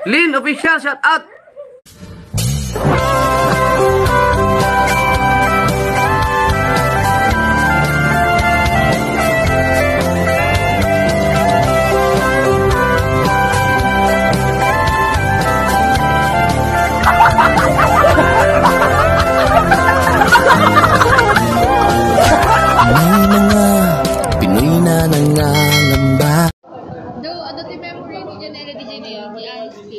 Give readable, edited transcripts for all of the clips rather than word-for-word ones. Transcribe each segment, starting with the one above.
Lynn Official, shout out! Pinoy na nangangamba. Do, ano ti memory ni Janela DJ na yun? Di ISP.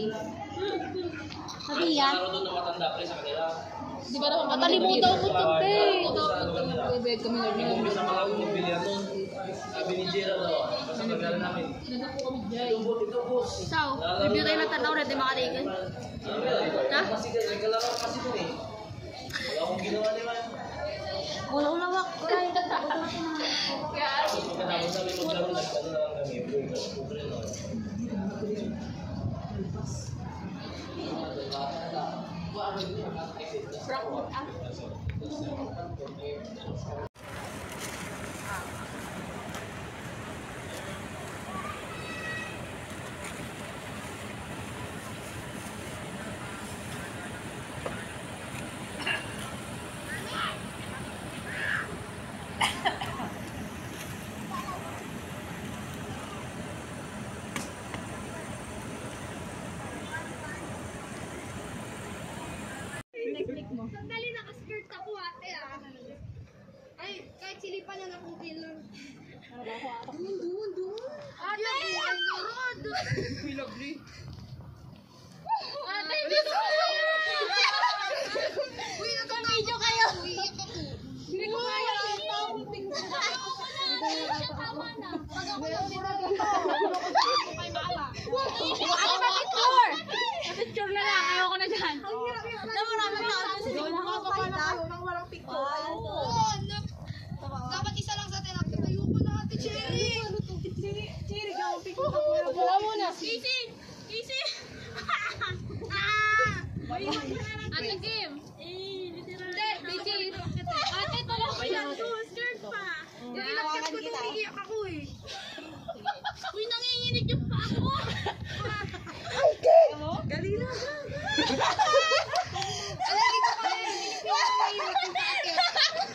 Sabi yan? Di ba naman matalimutan ko ito, be? Bebe, kami na rin. Sabi ni Gerald daw, basta magkala namin. Nandang po kami dyan. So, review tayo lang tanaw na di makalikan. Ha? Kasi nagkalaro kasi ko eh. Wala akong ginawa naman. Wala ulawak. Kaya pagkatapos namin maglaro, nagkano na lang kami. Pobre na. Sandali, naka-skirt ako ate ah. Ay, kahit silipan na nakutin lang. Doon. Ate! Uy, lovely. Ate, video kayo! Uy, naka-video kayo! Hindi ko kaya ang tawag. Tama na. Pag ako lang dito. Kay Mala. Ano ba picture? Picture na lang. Ayoko na dyan. Dapat isa lang sa tinapit. Ayoko na ate, Cherry. Cherry, gawang pick up. Wala mo na. Easy. Ano game? Hindi, busy. Ate, tulong ko yan. Skirt pa. Nilagyan ko nung iiyak ako eh. Uy, nanginginig yung pa ako. Galina ka.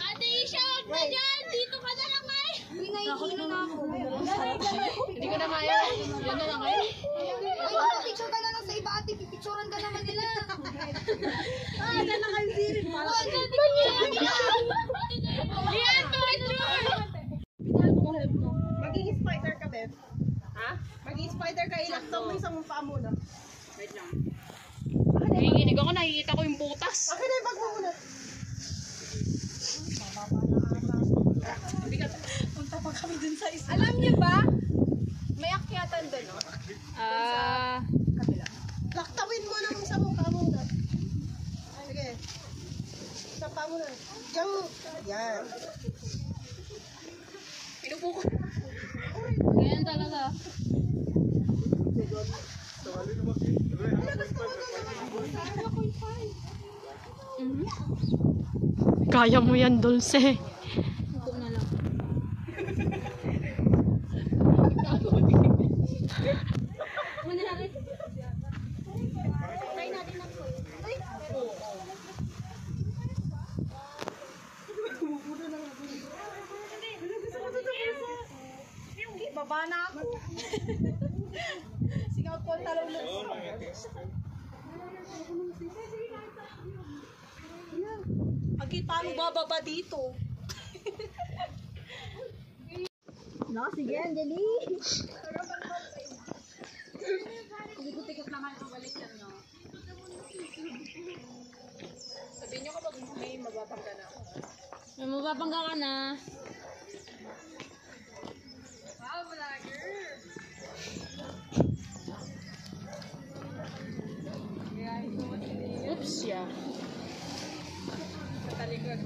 Ate Isha, wag na dyan! Dito ka na lang ay! Uy, nahihilo na ako. Hindi ko na kaya. Yan na lang ay. Ay, picture ka na lang sa iba ate. Pipicturean ka naman nila. Ah, na lang ang sirit. Yan, picture! Magiging spider ka, Beth. Ha? Magiging spider ka, ilaktaw mo isang mukha muna. Wait lang. Nanginginig ako, nakikita ko yung butas. Okay na, bag mo muna. Punta pa kami dun sa isa. Alam niyo ba? May akyatan doon, no? Kabila. Laktawin mo lang isang mukha muna. Sige. Isang pa muna. Diyan. Yan. Pinupo ko. Ganyan talaga. Kaya mo yan, Dulce. Upo na lang. Muna natin. Try natin ng food. Baba na ako. Singaw ko talong lang. Agi, paano bababa dito? No, sige, Anjali. Tikot naman ang balik yan, no? Sabihin nyo kapag may mababangga na. May mababangga ka na. Wow, vlogger! Oops, yeah. Sa talikod.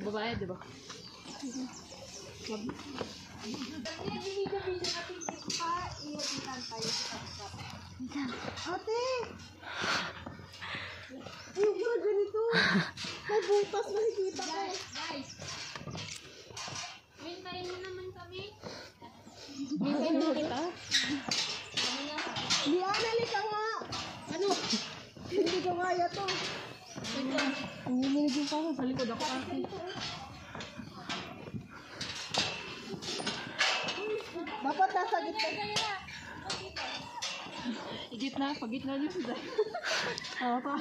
Babae, di ba? Ate! Yung mga ganito. May butas nakikita ko. Guys! Hintayin mo naman kami. Hintay na kita. Liana, lika nga! Ano? Hindi ko kaya to. Ang ninilig yung parang sa likod ako kasi. Dapat nasa gitna. Igit na, pagit na niyo sila. Pa.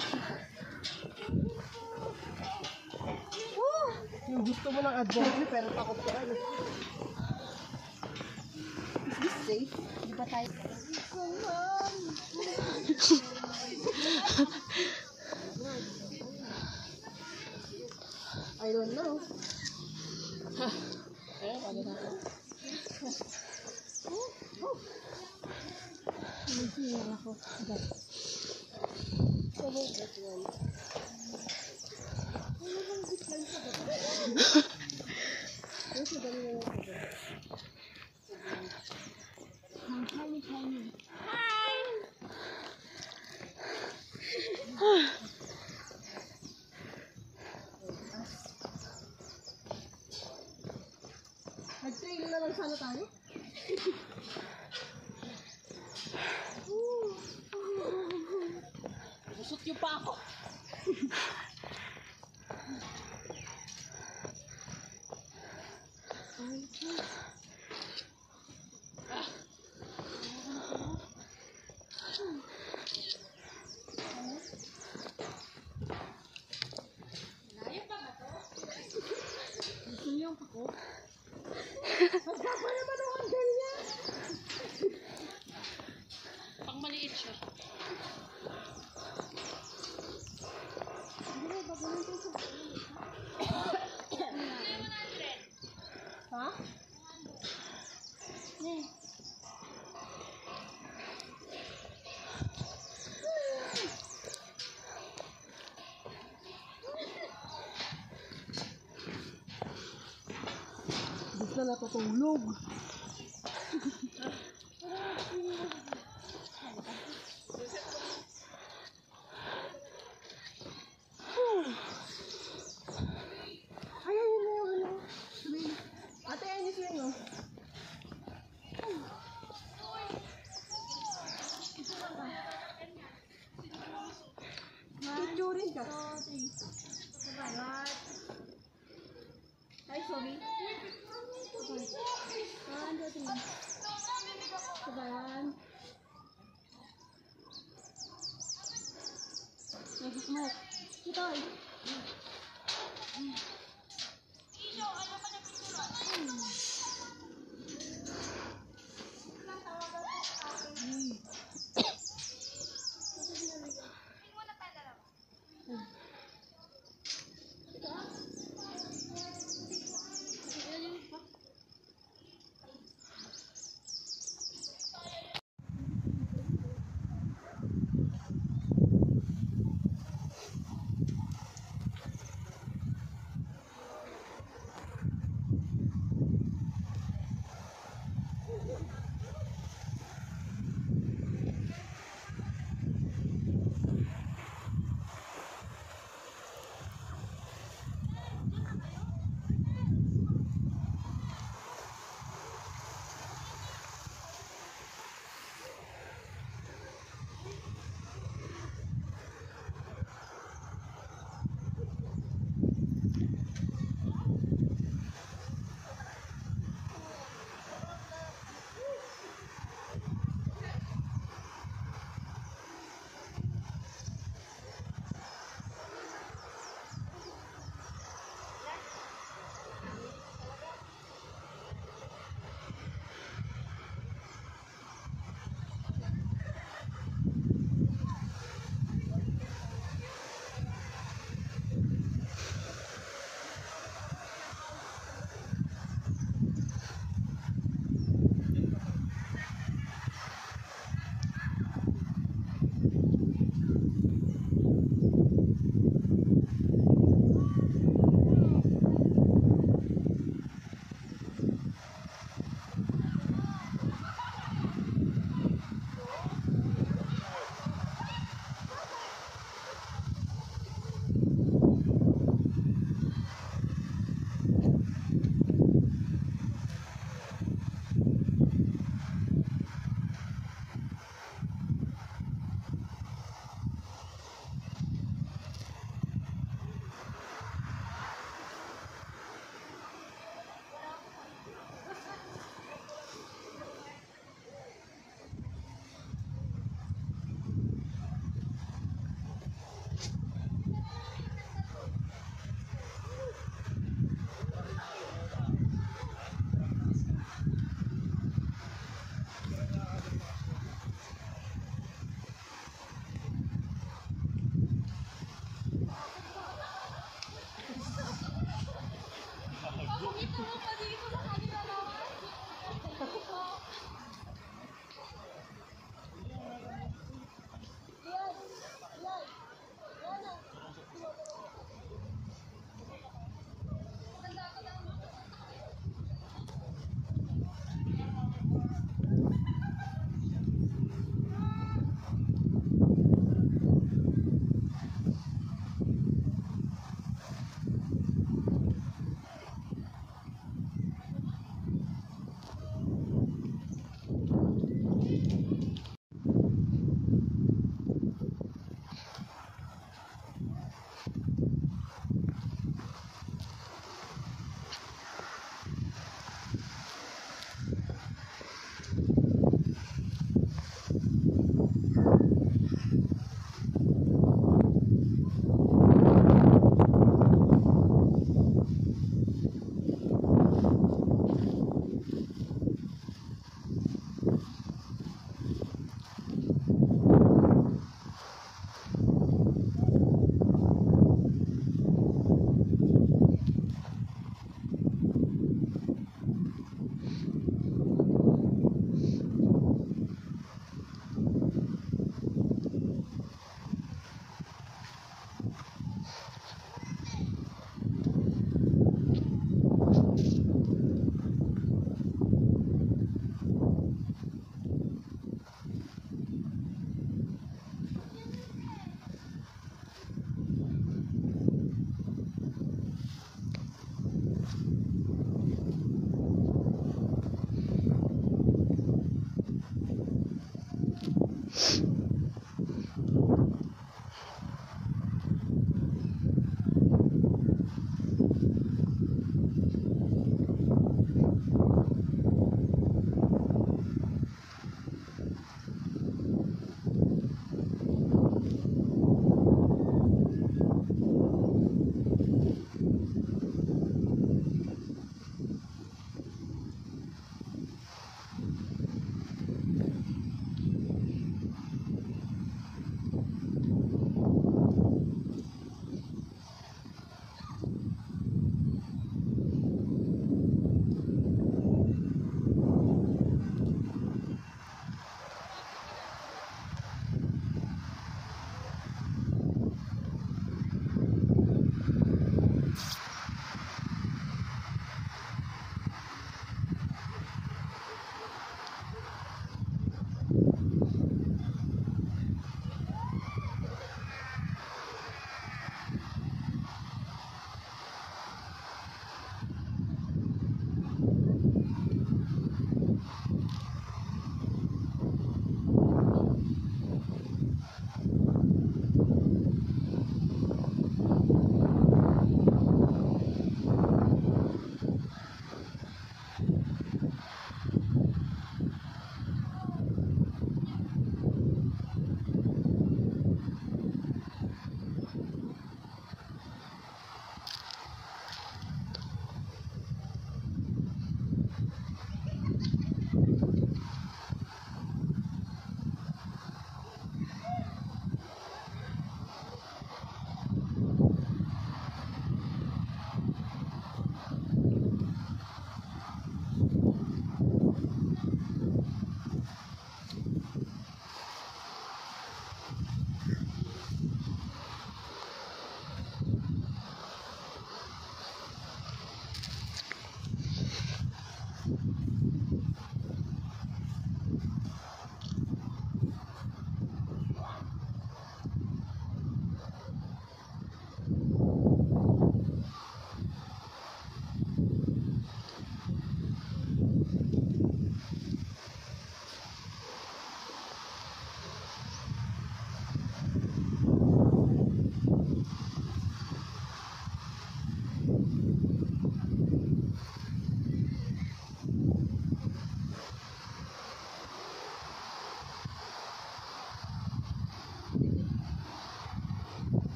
Yung gusto mo ng adventure pero takot ka ano. Is this safe? Di ba tayo? I don't know. Ayun, pagod na ako. Nag-trail na lang sana tayo. Busot yung pa ako. Magpapa naman ang hanggang niya. Pang maliit siya. Ha? Gusto na natutulog. Ay, ayun na yung ano. Ate, ayun yung swing, oh. Picturing ka. Ay, sorry. Sabayan. Nag-smoke. Ito.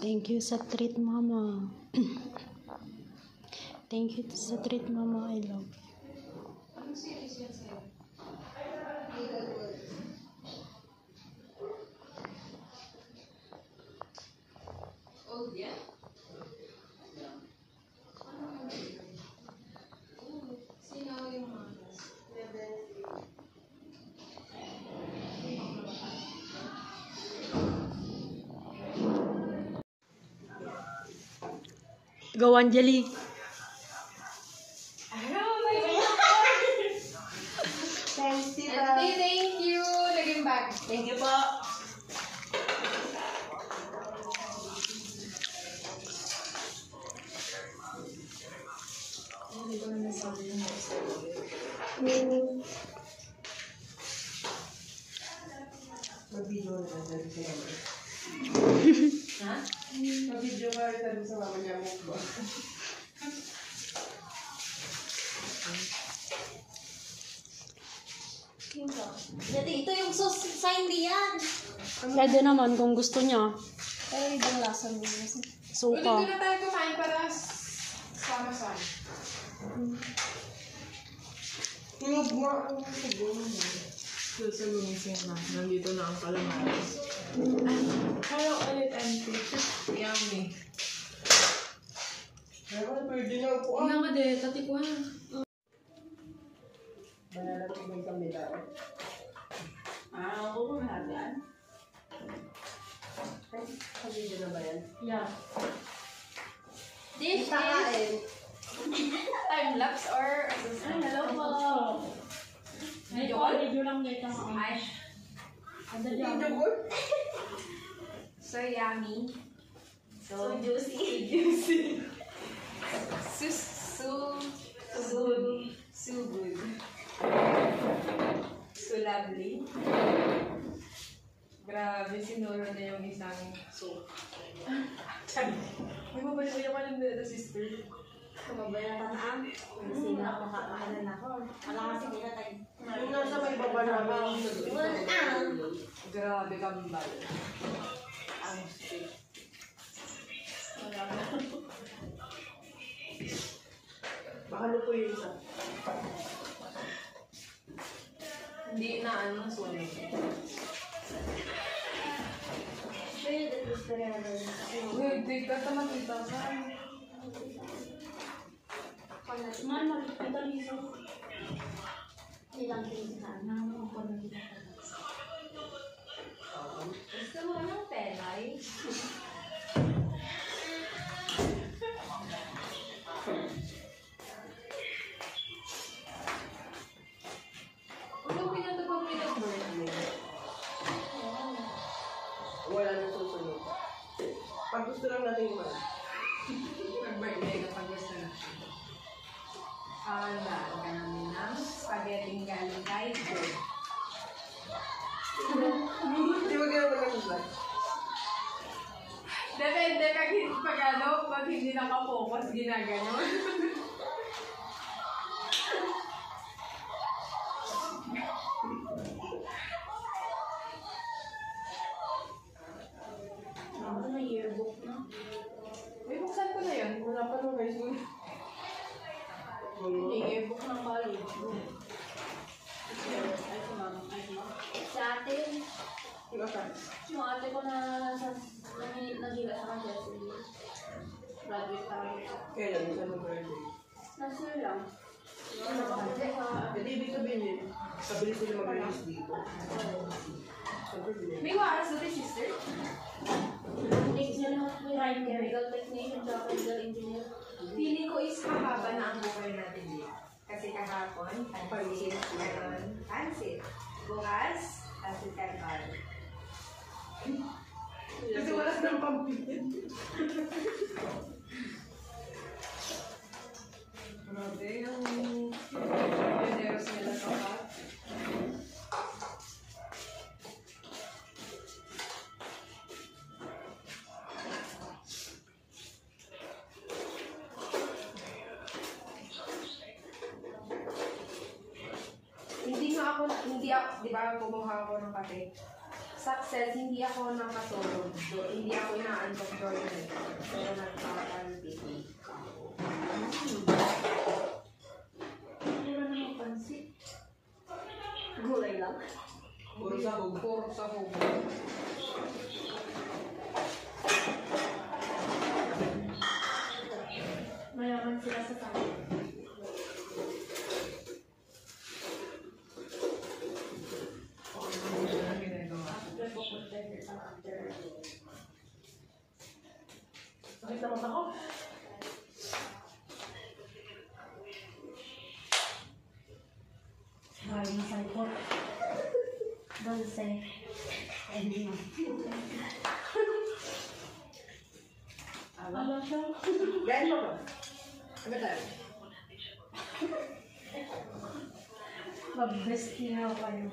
Thank you sa treat, mama. Thank you sa treat, mama. I love you. Go, Anjali. Thank you. Naging bag. Thank you po. Mag-video na lang sa mama. Ha? Mag-video ka rin sa mama niya mo ba? Dati, ito yung sign diyan. Pwede naman kung gusto niya. Ay, ibang lasa mo. Suka. Ulit na tayo kumain para sama-sama. Tulog mo ang sabihin mo. Susalumising na. Nandito na ang calamares. Hello ulit, auntie. Yummy. Meron, pwede na upo. Una ka din, tati ko ha. Manalapit ng kami tao. Ako kung lahat yan. Pag-video na ba yan? Yeah. This is time-lapse or assistant? Hello po. Video call? Video lang dito. Ay, Video ko? so yummy. So juicy. So good. So lovely. Grabe, sinuro na yung isang soup. May mabalik ko yung alam na sister. Kumabayatan na sino ako makakahalan ako. Wala kasi kita tayo. Yung nasa may baba namin. Grabe kambal. Ang steak. Wala na. Baka luto yung isa. Hindi na ano, sulit. Uy, di ka ta makita ka. Gusto mo ng penay? Ano pinatapag mo yung birthday? Wala nang susunod. Pag gusto lang natin iman. Mag-birthday kapag gusto na. Alam ka namin ng spaghetti galing kay Joe. Di ba gano'n lang ang vlog? Depende pag ano, pag hindi nakapokus, ginaganon. Ano na yearbook na? May buksan ko na yun. Wala pa nung guys. Yearbook ng college. Sa atin, Yung asa? yung ate ko na nagila sa kanya graduate tayo. Kailan? Saan mag-birthday? Last year lang. Hindi, ibig sabihin yun. Sabili sila mag-release dito. May waras na sister? Chemical technician, chemical engineer. Feeling ko is hahaba na ang buhay natin dito. Kasi kahapon, pansit, meron, pansit. Bukas, pansit kanton. Kasi wala silang pampitin. Grabe, yung pioneros nila sa hot. Di ba kumuha ako ng kape? success, hindi ako nakatulog. So, hindi ako inaantok during the day. Pero nagpapalpit. Wala namang pansit. Gulay lang. Puro sa hubo. Puro sa hubo. Mayaman sila sa tayo. Sakit naman ako. Ay, masay po. Dulce. Ano siya? Gain mo ba? Ano tayo? Mag-best niya kayo.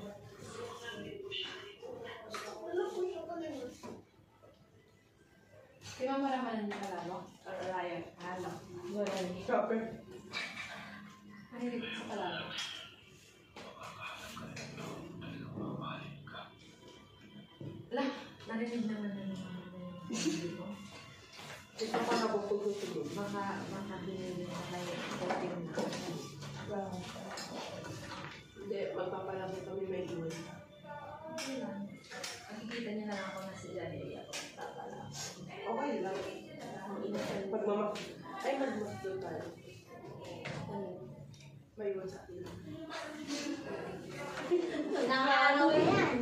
Di ba maramanan niya kalabak? Or Ryan? Halak. Proper. Mahilig sa kalabak. Ala, narinig naman na naman ko. Ito pa napupulog-tulog. Baka binili na kayo. Hoping na. Hindi, magpapalabot kami may iwan. Okay lang. Makikita niyo na lang ako na si Janelia. Papala. Okay lang. Pagmamak... Ay, magmamak tayo. May iwan sa akin. Nakakaano yan.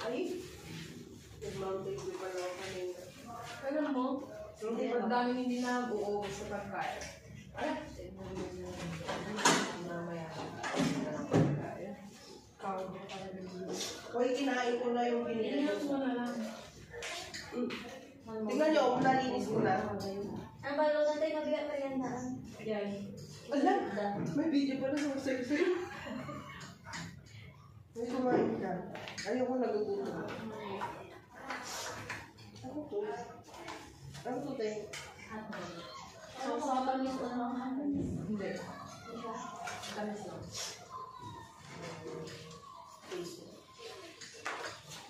Ay! Nag-mountain view pa lang kanina. Alam mo, ang daming hindi na uuwi sa pagkain. Ala, mamaya. Hoy, kinain ko na yung binili Ingat ko. mo na lang. Tingnan niyo, kung nalinis ko na. Ang balot natin, mabigat pa yan daan. Yan. Alam, may video pa na sa sa'yo. May kumain ka. Ayoko nagugutom. Ano to? Ano to, te? Ano ko, matamis ko na lang. Hindi. Tamis lang.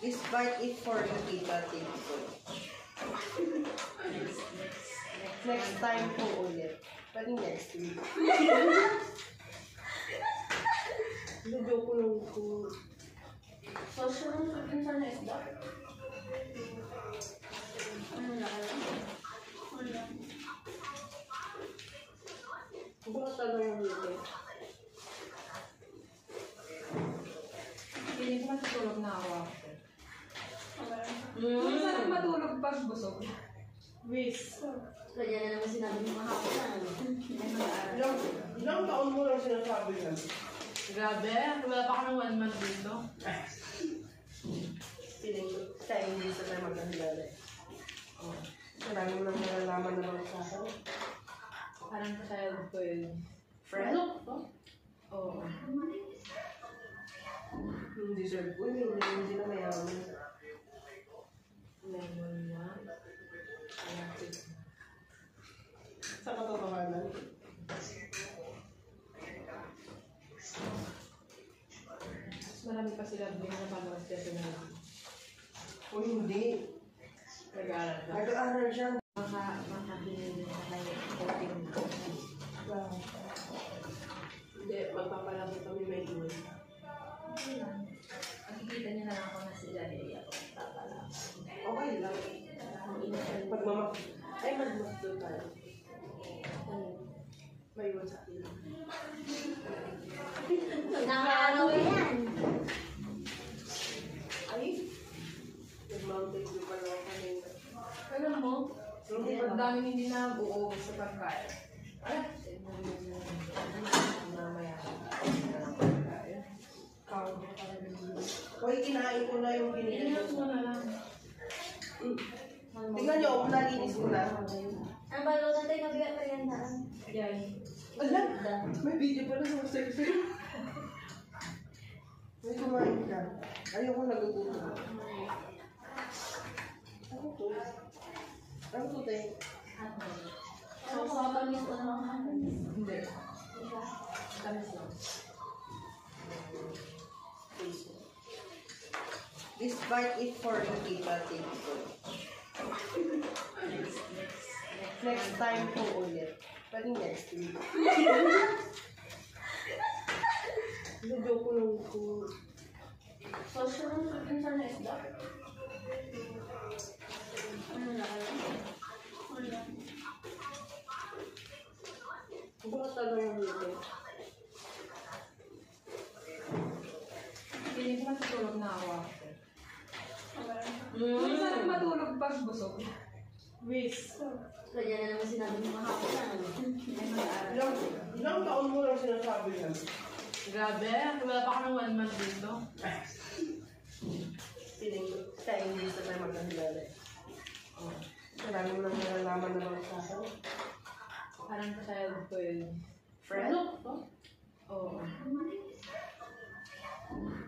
This bite is for you, Tita Tito. Next time po ulit. Pwede next week. Joke ko lang po. Social ng pagkin sa nesda. Ano na ka lang? Wala. Bakit talaga yung dito? Piling ko matutulog na ako. Saan matulog pag busog? Wish. Kaya na naman sinabi mo kahapon na. Ilang taon mo lang sinasabi yan? Grabe, wala pa kami 1 month dito. Feeling ko, tayo hindi sa tayo magkakilala eh. Oh. Marami mo lang malalaman naman sa akin. Parang child ko yun. Friend? Oo. Hindi deserve ko. Hindi na mayaman. Lemon na. Sa katotohanan. Marami pa sila din na panood kasi na O hindi. nag-aaral ka. Nag-aaral siya. Baka binili na kayo. Hoping na. Hindi, magpapalabot kami may iwan. Okay lang. Makikita niyo na lang ako na si Janelia. Papala. Okay lang. Pagmamak... Ay, magmamak tayo. May iwan sa akin. Nakakaano yan. Ay! Nag-mountain view pa lang kanina. Alam mo, ang daming hindi na uuwi sa pagkain. Ala, mamaya. Hoy, kinain ko na yung binili Ingat ko. mo na lang. Tingnan niyo, kung nalinis ko na. Ang balot natin, mabigat pa yan daan. Yan. Alam, may video pa na sa sa'yo. May kumain ka. Ayoko nagugutom. Ano to? Ano to, te? Ano ko, matamis ko na lang. Hindi. Tamis lang. Is bite it for the kita table. Next time po ulit. Pwede next week. Joke ko lang po. Social concern na isda. Ano na kaya? Wala. Bukas talaga yung dito. Hindi ko matutulog na ako. Saan matulog pag busog? Wish. Kaya na naman sinabi mo mahapon na. Ilang taon mo lang sinasabi yan? Grabe, wala pa kami 1 month dito. Feeling ko, kaya hindi sa tayo magkakilala. Marami mo lang nalalaman na mga sa akin. Parang childhood friend? Oo.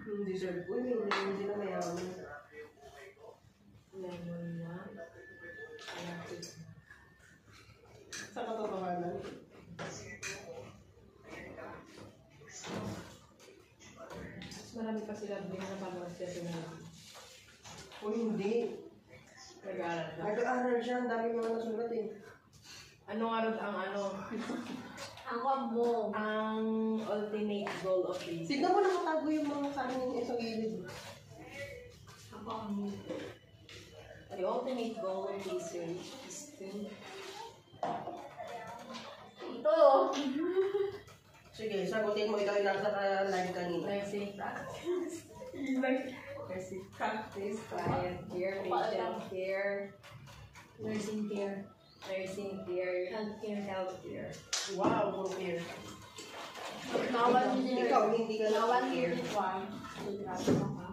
Yung deserve ko, hindi na mayaman. Lemon na. Sa katotohanan. Marami pa sila din na panood siya sa mga O hindi. nag-aaral na. Nag-aaral siya, ang dami mga nasulat eh. Ano nga rin ang ano? Ang kwam mo. Ang ultimate goal of this. Tignan mo nakatago yung mga kanin sa gilid. Ang kwam mo. The ultimate goal of research is to... Ito. Sige, sagutin mo, ikaw yung nasa live kanina. Nursing practice. Nursing practice, client care, patient care, Nursing care. nursing care, Healthcare. healthcare. Wow, puro care. Nawan din Ikaw, hindi ka Nawan na din care. yung kwan. Grabe na ka.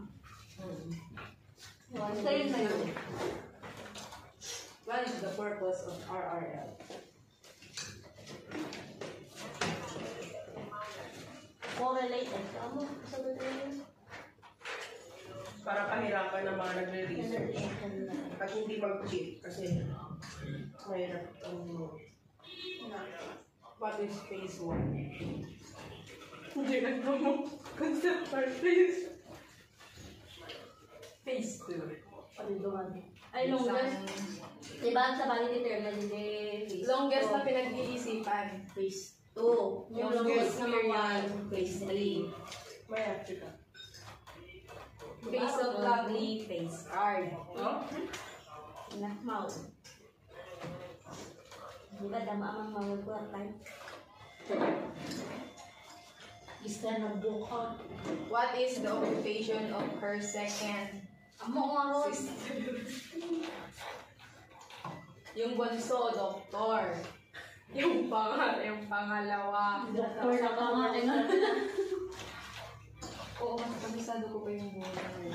Ito yun na yun. What is the purpose of RRL? Correlated. Ano? Sabi ko yun. Para pahirapan ng mga nagre-research. At hindi mag-cheat kasi mahirap ang What is phase 1? Hindi na mo. Concept or phase? Phase 2. Palinduhan. Ay, longest. Diba sa vanity term na hindi Longest na pinag-iisipan. Face. 2. Yung longest na period. mga phase 3. may Africa. Phase of lovely, phase hard. No? Nakmaw. Diba dama ang mga magwartay? Isa na buka. What is the occupation of her second Amo nga ron. sister? Yung bunso, doktor. Yung pangalawa. Doktor na ka nga. Oo, mas kabisado ko pa yung buhay.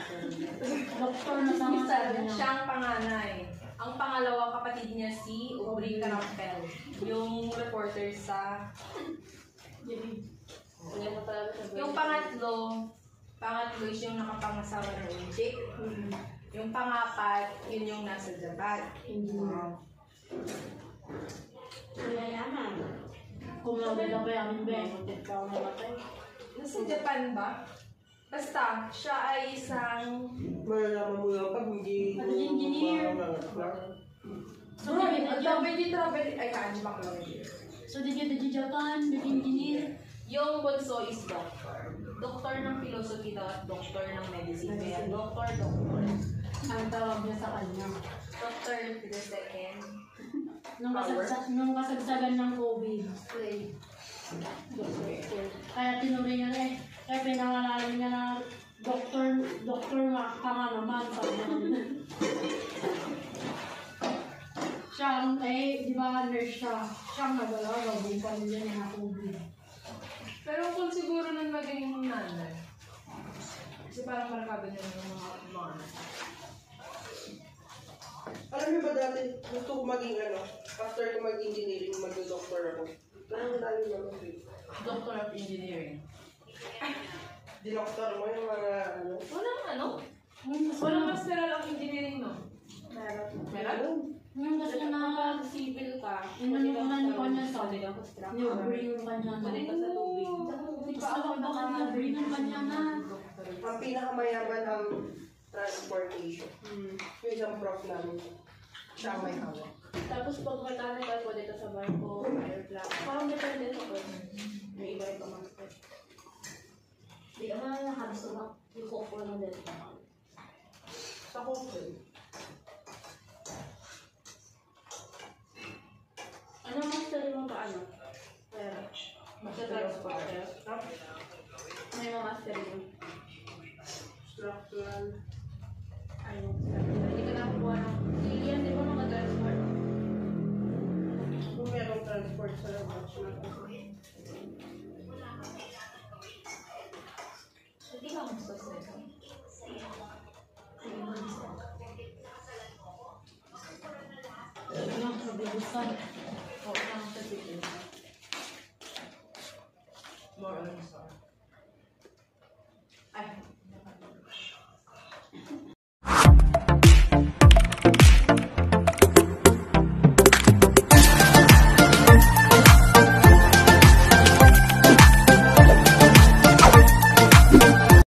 Doktor na sa mga sabi niya. Siya ang panganay. Ang pangalawa kapatid niya si Aubrey Carampel. Yung reporter sa... Yung pangatlo is yung nakapangasawa ng Jake. Yung pangapat, yun yung nasa Japan. Mayayaman. Kung nabila pa yung Ben, ikaw na matay. Nasa Japan ba? Basta, siya ay isang... Malalaman mo lang pag hindi mo Engineer. So, Travel ay kanji ba ko So, did you Japan, the engineer? Yung bunso is doctor. Doktor ng philosophy daw at doktor ng medicine. Kaya doktor. Ang tawag niya sa kanya. Doctor to the second. Nung kasagsagan ng COVID. Kaya tinuri niya na eh. Kaya pinangalan niya na doktor ka nga naman. Siya ang, di ba nurse siya? Siya ang nagalaga, buong pamilya niya na COVID. Pero kung siguro nang maging nanay. Kasi parang markado niya ng mga Alam niyo ba dati, gusto ko maging after ko mag-engineering, mag-doctor ako. Parang dami naman ko. Doctor of Engineering. Dinoktor mo yung mga Walang Walang masteral of engineering, no? Meron? Yung kasi na Civil ka. inununan ko niya sa ni-bring yung kanya na. Pwede ka sa tubig. Gusto ko ba ka ni-bring yung kanya na. ang pinakamayaman ang transportation. Yung isang prof namin, siya ang may hawak. Tapos pag mechanical po dito sa barko, airplane, parang depende sa course. May iba yung pamaster. Hindi ka na nakahabis ko ba? Yung cook ko lang din. Sa Coffee. Ano master mo ba ano? Pero, master transporter. May mga master mo. Structural. Ayun, hindi ka nakakuha ng... Yan, di ba mag-transport? Kung merong transport sa labas na Hindi ka gusto sa ito. Yung kabilusan. Oo, ang kabilusan. more on sa